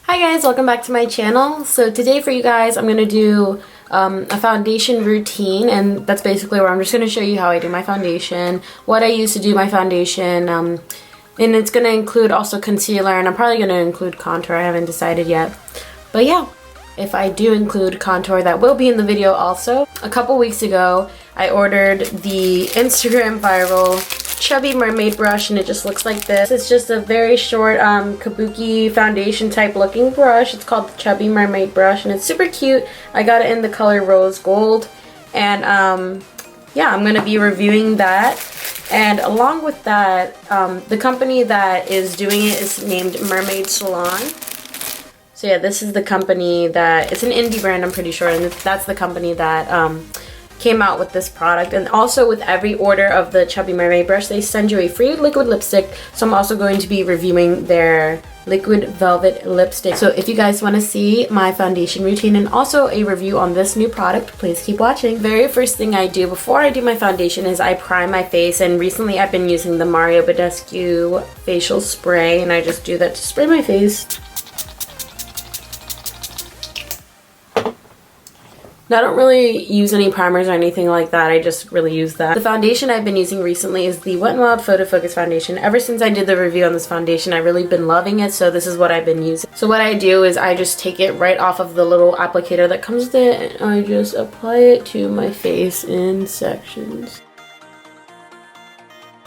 Hi guys, welcome back to my channel. So today for you guys I'm going to do a foundation routine, and that's basically where I'm just going to show you how I do my foundation, what I use to do my foundation, and it's going to include also concealer, and I'm probably going to include contour. I haven't decided yet. But yeah, if I do include contour, that will be in the video also. A couple weeks ago I ordered the Instagram viral Chubby Mermaid brush, and it just looks like this. It's just a very short kabuki foundation type looking brush. It's called the Chubby Mermaid brush, and it's super cute. I got it in the color rose gold, and yeah, I'm gonna be reviewing that. And along with that, the company that is doing it is named Mermaid Salon. So yeah, this is the company that, it's an indie brand, I'm pretty sure, and that's the company that came out with this product. And also with every order of the Chubby Mermaid brush, they send you a free liquid lipstick. So I'm also going to be reviewing their liquid velvet lipstick. So if you guys want to see my foundation routine and also a review on this new product, please keep watching. Very first thing I do before I do my foundation is I prime my face, and recently I've been using the Badescu facial spray, and I just do that to spray my face. Now, I don't really use any primers or anything like that. I just really use that. The foundation I've been using recently is the Wet n Wild Photofocus foundation. Ever since I did the review on this foundation, I've really been loving it, so this is what I've been using. So what I do is I just take it right off of the little applicator that comes with it, and I just apply it to my face in sections.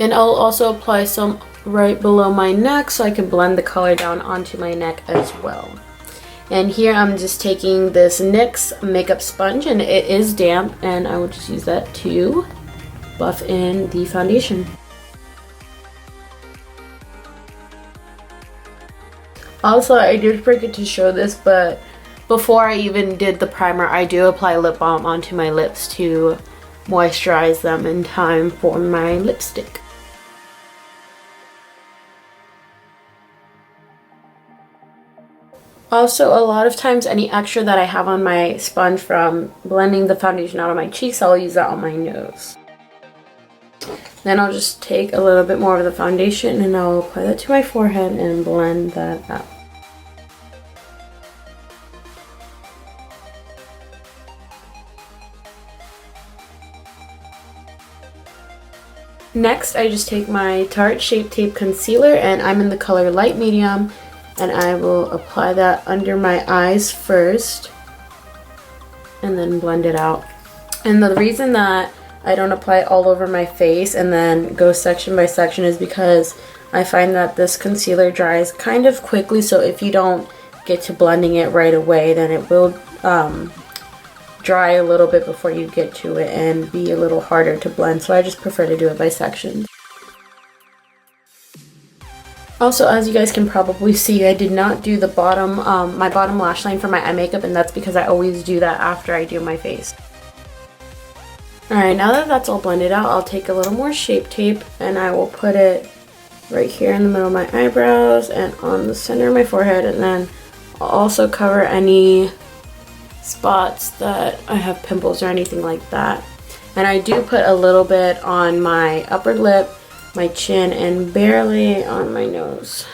And I'll also apply some right below my neck so I can blend the color down onto my neck as well. And here I'm just taking this NYX makeup sponge, and it is damp, and I will just use that to buff in the foundation. Also, I did forget to show this, but before I even did the primer, I do apply lip balm onto my lips to moisturize them in time for my lipstick. Also, a lot of times any extra that I have on my sponge from blending the foundation out of my cheeks, I'll use that on my nose. Then I'll just take a little bit more of the foundation and I'll apply that to my forehead and blend that out. Next, I just take my Tarte Shape Tape Concealer, and I'm in the color Light Medium. And I will apply that under my eyes first and then blend it out. And the reason that I don't apply it all over my face and then go section by section is because I find that this concealer dries kind of quickly, so if you don't get to blending it right away, then it will dry a little bit before you get to it and be a little harder to blend, so I just prefer to do it by section. Also, as you guys can probably see, I did not do the bottom, my bottom lash line for my eye makeup, and that's because I always do that after I do my face. Alright, now that that's all blended out, I'll take a little more Shape Tape and I will put it right here in the middle of my eyebrows and on the center of my forehead, and then I'll also cover any spots that I have pimples or anything like that. And I do put a little bit on my upper lip, my chin, and barely on my nose.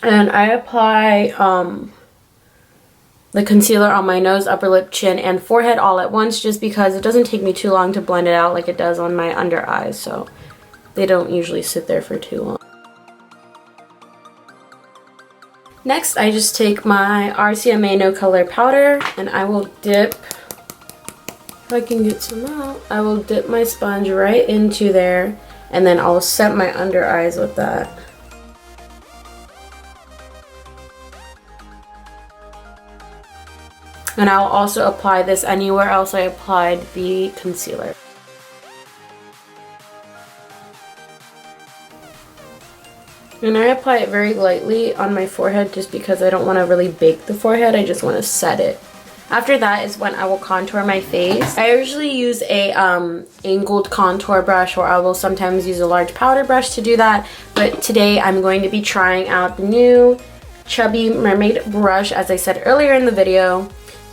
And I apply the concealer on my nose, upper lip, chin, and forehead all at once, just because it doesn't take me too long to blend it out like it does on my under eyes, so they don't usually sit there for too long. Next, I just take my RCMA No Color powder, and I will dip, if I can get some out, I will dip my sponge right into there, and then I'll set my under eyes with that. And I'll also apply this anywhere else I applied the concealer. And I apply it very lightly on my forehead just because I don't want to really bake the forehead, I just want to set it. After that is when I will contour my face. I usually use a angled contour brush, or I will sometimes use a large powder brush to do that. But today I'm going to be trying out the new Chubby Mermaid brush, as I said earlier in the video.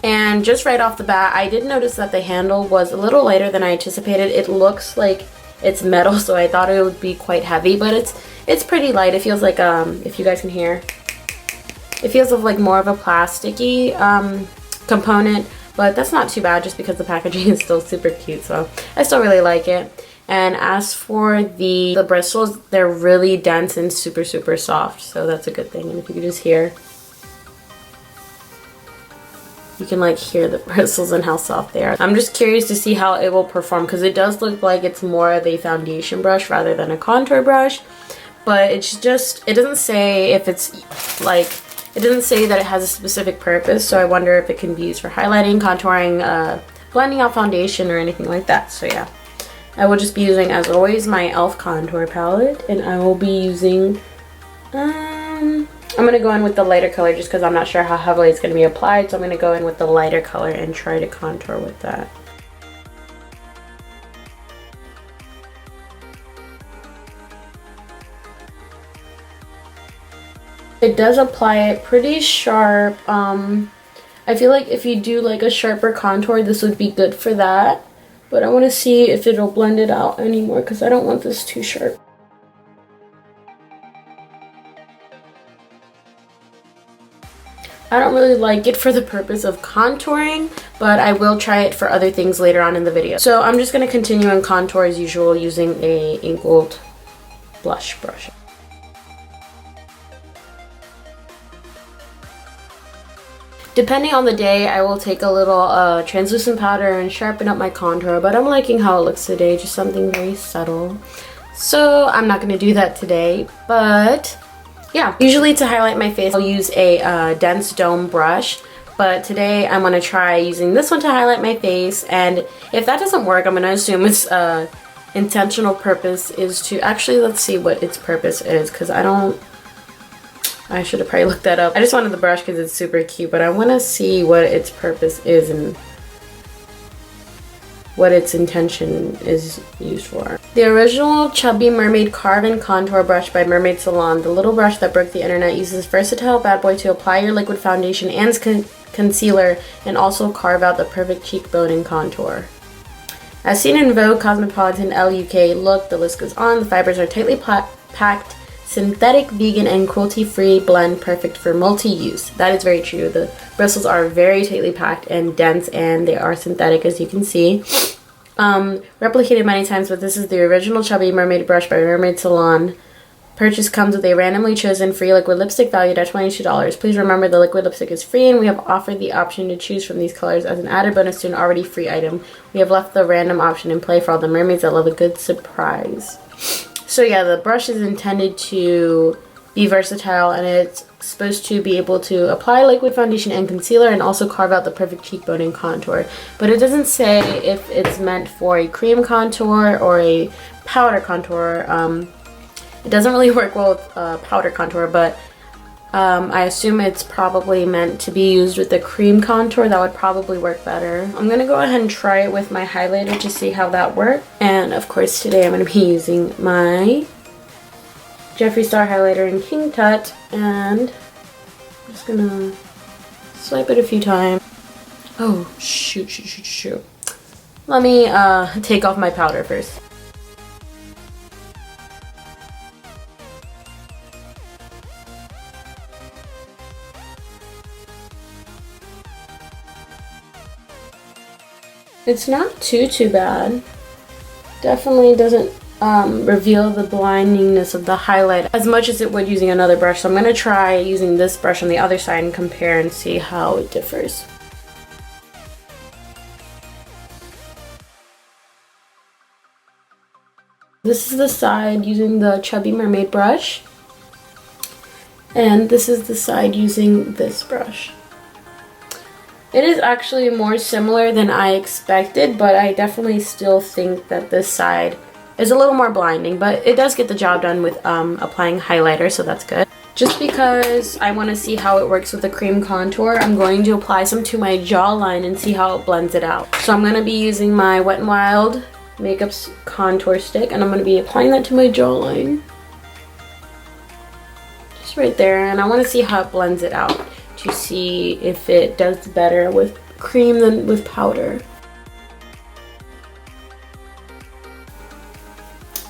And just right off the bat, I did notice that the handle was a little lighter than I anticipated. It looks like it's metal, so I thought it would be quite heavy, but it's pretty light. It feels like, if you guys can hear, it feels like more of a plasticky component, but that's not too bad just because the packaging is still super cute, so I still really like it. And as for the bristles, they're really dense and super, super soft, so that's a good thing. And if you can just hear, you can like hear the bristles and how soft they are. I'm just curious to see how it will perform because it does look like it's more of a foundation brush rather than a contour brush. But it's just, it doesn't say if it's like, it doesn't say that it has a specific purpose. So I wonder if it can be used for highlighting, contouring, blending out foundation or anything like that. So yeah, I will just be using, as always, my E.L.F contour palette. And I will be using, I'm going to go in with the lighter color just because I'm not sure how heavily it's going to be applied. So I'm going to go in with the lighter color and try to contour with that. It does apply it pretty sharp. I feel like if you do like a sharper contour, this would be good for that. But I want to see if it'll blend it out anymore because I don't want this too sharp. I don't really like it for the purpose of contouring, but I will try it for other things later on in the video. So I'm just going to continue and contour as usual using a ink gold blush brush. Depending on the day, I will take a little translucent powder and sharpen up my contour, but I'm liking how it looks today, just something very subtle. So I'm not going to do that today, but yeah, usually to highlight my face, I'll use a dense dome brush, but today I'm going to try using this one to highlight my face, and if that doesn't work, I'm going to assume its intentional purpose is to, actually, let's see what its purpose is, because I should have probably looked that up. I just wanted the brush because it's super cute, but I want to see what its purpose is and what its intention is used for. The original Chubby Mermaid Carve and Contour Brush by Mermaid Salon, the little brush that broke the internet, uses versatile bad boy to apply your liquid foundation and concealer and also carve out the perfect cheekbone and contour. As seen in Vogue, Cosmopolitan, Elle UK, Look, the list goes on, the fibers are tightly packed, synthetic, vegan, and cruelty-free blend, perfect for multi-use. That is very true. The bristles are very tightly packed and dense, and they are synthetic, as you can see. Replicated many times, but this is the original Chubby Mermaid brush by Mermaid Salon. Purchase comes with a randomly chosen free liquid lipstick valued at $22. Please remember the liquid lipstick is free, and we have offered the option to choose from these colors as an added bonus to an already free item. We have left the random option in play for all the mermaids that love a good surprise. So yeah, the brush is intended to be versatile, and it's supposed to be able to apply liquid foundation and concealer and also carve out the perfect cheekbone and contour. But it doesn't say if it's meant for a cream contour or a powder contour. It doesn't really work well with powder contour, but I assume it's probably meant to be used with the cream contour. That would probably work better. I'm going to go ahead and try it with my highlighter to see how that works. And of course today I'm going to be using my Jeffree Star highlighter in King Tut, and I'm just going to swipe it a few times. Oh, shoot. Let me take off my powder first. It's not too bad. Definitely doesn't reveal the blindingness of the highlight as much as it would using another brush. So I'm going to try using this brush on the other side and compare and see how it differs. This is the side using the Chubby Mermaid brush, and this is the side using this brush. It is actually more similar than I expected, but I definitely still think that this side is a little more blinding, but it does get the job done with applying highlighter, so that's good. Just because I want to see how it works with the cream contour, I'm going to apply some to my jawline and see how it blends it out. So I'm going to be using my Wet n Wild makeup contour stick, and I'm going to be applying that to my jawline. Just right there, and I want to see how it blends it out to see if it does better with cream than with powder.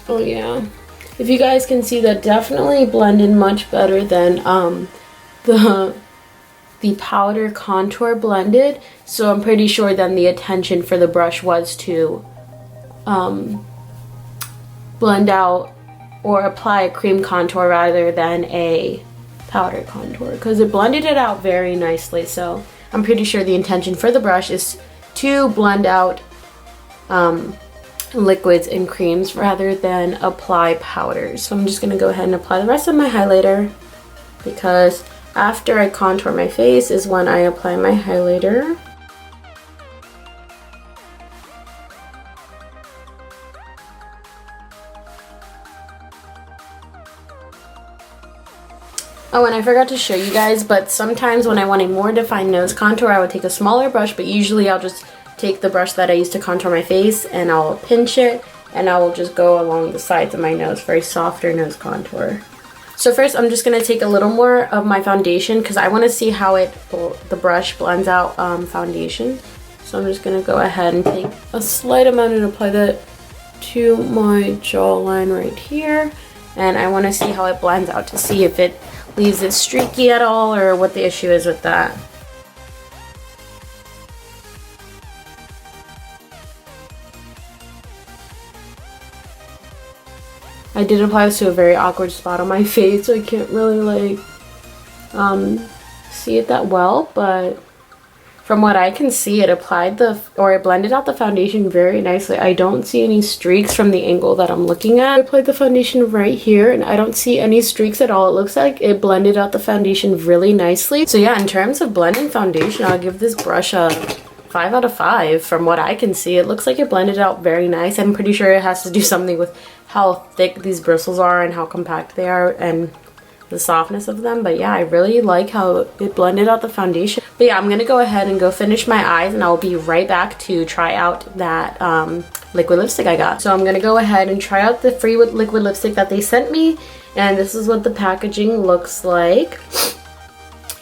Oh yeah. If you guys can see, that definitely blended much better than the powder contour blended. So I'm pretty sure then the intention for the brush was to blend out or apply a cream contour rather than a powder contour, because it blended it out very nicely. So I'm pretty sure the intention for the brush is to blend out liquids and creams rather than apply powders. So I'm just gonna go ahead and apply the rest of my highlighter, because after I contour my face is when I apply my highlighter. Oh, and I forgot to show you guys, but sometimes when I want a more defined nose contour, I would take a smaller brush, but usually I'll just take the brush that I use to contour my face and I'll pinch it and I will just go along the sides of my nose for a softer nose contour. So first I'm just going to take a little more of my foundation because I want to see how the brush blends out foundation. So I'm just going to go ahead and take a slight amount and apply that to my jawline right here. And I want to see how it blends out to see if it leaves it streaky at all or what the issue is with that. I did apply this to a very awkward spot on my face, so I can't really like see it that well, but from what I can see, it blended out the foundation very nicely. I don't see any streaks from the angle that I'm looking at. I applied the foundation right here and I don't see any streaks at all. It looks like it blended out the foundation really nicely. So yeah, in terms of blending foundation, I'll give this brush a 5 out of 5. From what I can see, it looks like it blended out very nice. I'm pretty sure it has to do something with how thick these bristles are and how compact they are and the softness of them. But yeah, I really like how it blended out the foundation. But yeah, I'm gonna go ahead and go finish my eyes and I'll be right back to try out that liquid lipstick I got. So I'm gonna go ahead and try out the free liquid lipstick that they sent me, and this is what the packaging looks like.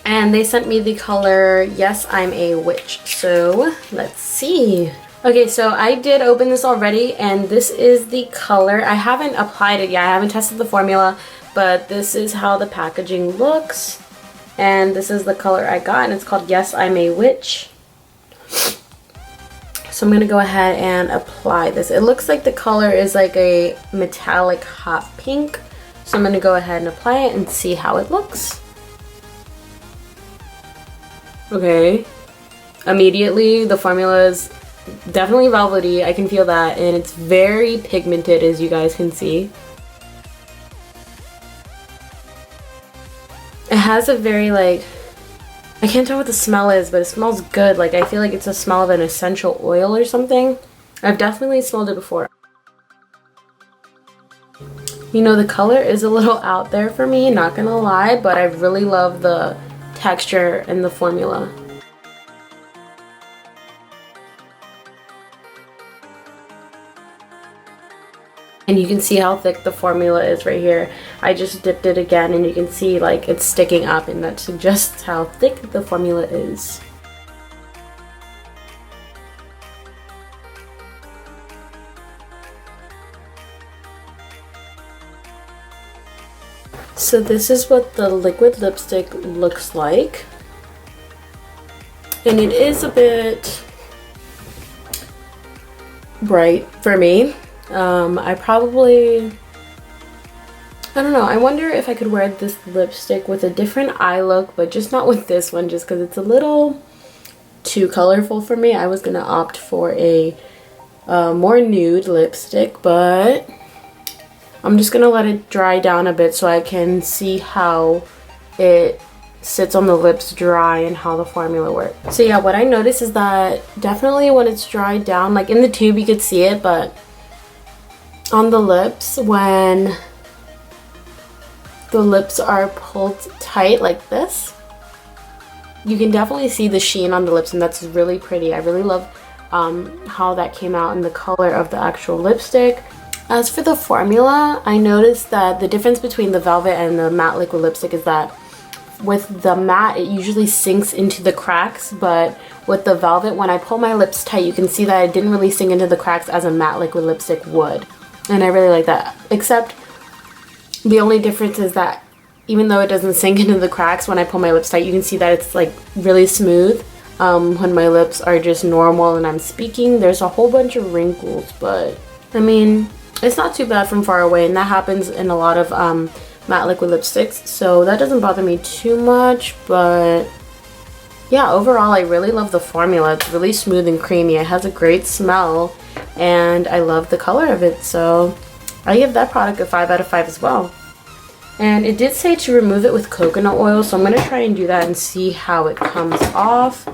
And they sent me the color Yes, I'm a Witch. So let's see. Okay, so I did open this already and this is the color. I haven't applied it yet, I haven't tested the formula, but this is how the packaging looks. And this is the color I got and it's called Yes, I'm a Witch. So I'm gonna go ahead and apply this. It looks like the color is like a metallic hot pink. So I'm gonna go ahead and apply it and see how it looks. Okay, immediately the formula is definitely velvety, I can feel that, and it's very pigmented as you guys can see. It has a very like, I can't tell what the smell is, but it smells good. Like I feel like it's a smell of an essential oil or something. I've definitely smelled it before. You know, the color is a little out there for me, not gonna lie, but I really love the texture and the formula. And you can see how thick the formula is right here. I just dipped it again and you can see like it's sticking up, and that suggests how thick the formula is. So this is what the liquid lipstick looks like. And it is a bit bright for me. I don't know, I wonder if I could wear this lipstick with a different eye look, but just not with this one, just because it's a little too colorful for me. I was gonna opt for a more nude lipstick, but I'm just gonna let it dry down a bit so I can see how it sits on the lips dry and how the formula works. So yeah, what I noticed is that definitely when it's dried down, like in the tube you could see it, but on the lips, when the lips are pulled tight like this, you can definitely see the sheen on the lips, and that's really pretty. I really love how that came out in the color of the actual lipstick. As for the formula, I noticed that the difference between the velvet and the matte liquid lipstick is that with the matte, it usually sinks into the cracks, but with the velvet, when I pull my lips tight, you can see that it didn't really sink into the cracks as a matte liquid lipstick would. And I really like that. Except the only difference is that even though it doesn't sink into the cracks when I pull my lips tight, you can see that it's like really smooth. When my lips are just normal and I'm speaking, there's a whole bunch of wrinkles, but I mean, it's not too bad from far away, and that happens in a lot of matte liquid lipsticks, so that doesn't bother me too much. But yeah, overall I really love the formula. It's really smooth and creamy. It has a great smell and I love the color of it, so I give that product a 5 out of 5 as well. And it did say to remove it with coconut oil, so I'm going to try and do that and see how it comes off.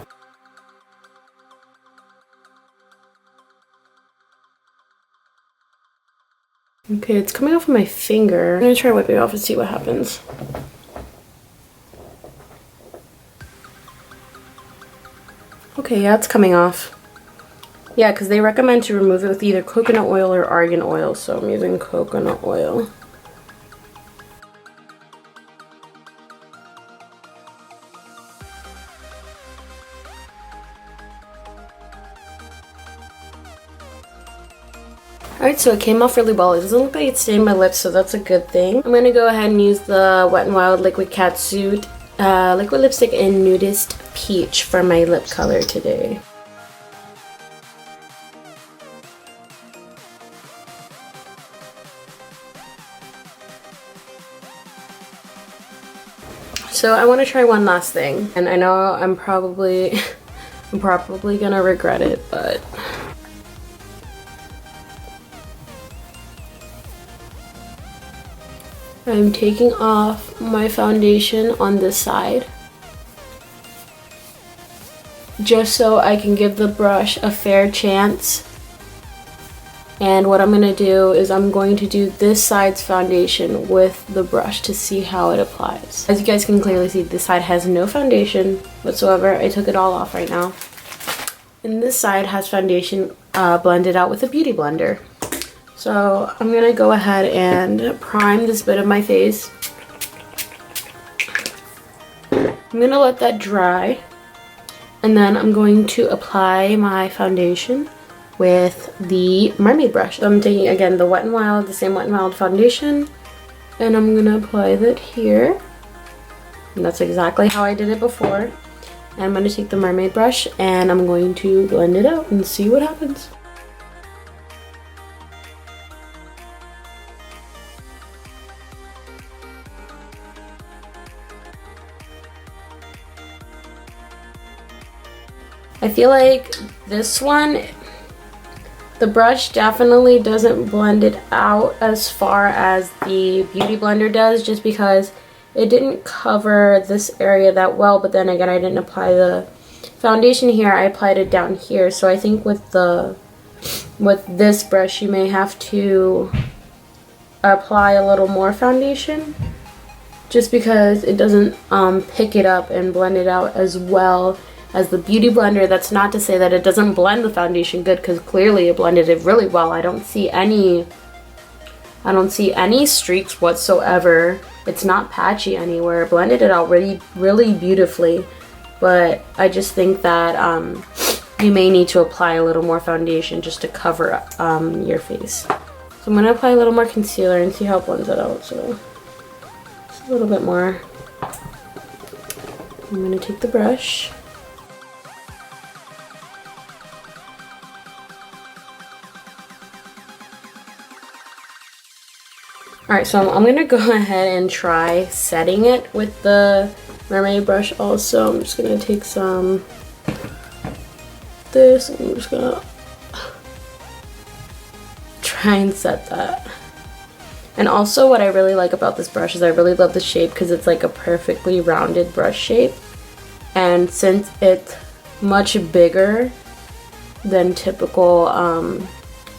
Okay, it's coming off of my finger. I'm going to try wiping it off and see what happens. Okay, yeah, it's coming off. Yeah, because they recommend to remove it with either coconut oil or argan oil, so I'm using coconut oil. Alright, so it came off really well. It doesn't look like it stained my lips, so that's a good thing. I'm going to go ahead and use the Wet n Wild Liquid Catsuit liquid lipstick in Nudist Peach for my lip color today. So I want to try one last thing, and I know I'm probably gonna regret it, but I'm taking off my foundation on this side just so I can give the brush a fair chance. And what I'm going to do is I'm going to do this side's foundation with the brush to see how it applies. As you guys can clearly see, this side has no foundation whatsoever. I took it all off right now. And this side has foundation blended out with a beauty blender. So I'm going to go ahead and prime this bit of my face. I'm going to let that dry. And then I'm going to apply my foundation with the Mermaid brush. I'm taking, again, the Wet n Wild, the same Wet n Wild foundation. And I'm going to apply that here. And that's exactly how I did it before. And I'm going to take the Mermaid brush and I'm going to blend it out and see what happens. I feel like this one, the brush definitely doesn't blend it out as far as the Beauty Blender does, just because it didn't cover this area that well, but then again I didn't apply the foundation here, I applied it down here. So I think with this brush you may have to apply a little more foundation just because it doesn't pick it up and blend it out as well as the Beauty Blender. That's not to say that it doesn't blend the foundation good, because clearly it blended it really well. I don't see any streaks whatsoever. It's not patchy anywhere. It blended it out really beautifully. But I just think that you may need to apply a little more foundation just to cover your face. So I'm going to apply a little more concealer and see how it blends it out. So just a little bit more. I'm going to take the brush. Alright, so I'm going to go ahead and try setting it with the Mermaid brush also. I'm just going to take some this and I'm just going to try and set that. And also what I really like about this brush is I really love the shape because it's like a perfectly rounded brush shape. And since it's much bigger than typical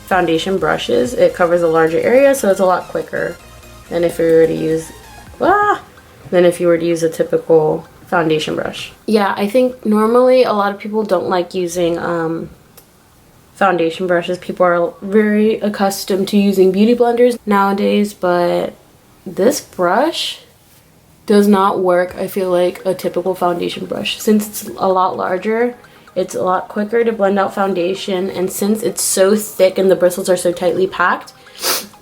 foundation brushes, it covers a larger area, so it's a lot quicker than if you were to use a typical foundation brush. Yeah, I think normally a lot of people don't like using foundation brushes. People are very accustomed to using beauty blenders nowadays, but this brush does not work, I feel like, a typical foundation brush. Since it's a lot larger, It's a lot quicker to blend out foundation, and since it's so thick and the bristles are so tightly packed,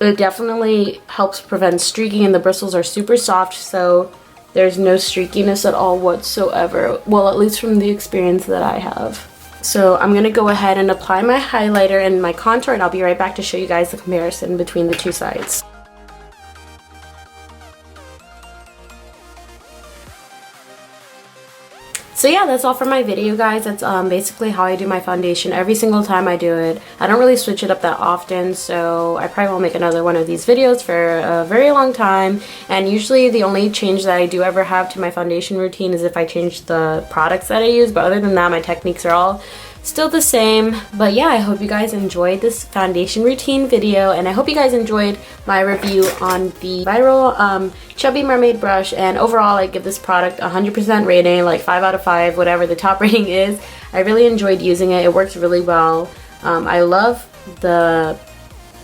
it definitely helps prevent streaking, and the bristles are super soft, so there's no streakiness at all whatsoever. Well, at least from the experience that I have. So I'm going to go ahead and apply my highlighter and my contour, and I'll be right back to show you guys the comparison between the two sides. So yeah, that's all for my video, guys. That's basically how I do my foundation every single time I do it. I don't really switch it up that often, so I probably won't make another one of these videos for a very long time. And usually the only change that I do ever have to my foundation routine is if I change the products that I use, but other than that, my techniques are all still the same. But yeah, I hope you guys enjoyed this foundation routine video, and I hope you guys enjoyed my review on the viral Chubby Mermaid brush. And overall, I give this product 100% rating, like 5 out of 5, whatever the top rating is. I really enjoyed using it. It works really well. I love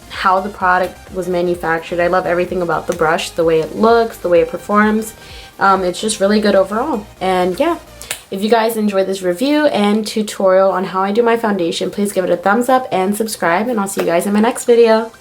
how the product was manufactured. I love everything about the brush, the way it looks, the way it performs. It's just really good overall. And yeah, if you guys enjoyed this review and tutorial on how I do my foundation, please give it a thumbs up and subscribe, and I'll see you guys in my next video.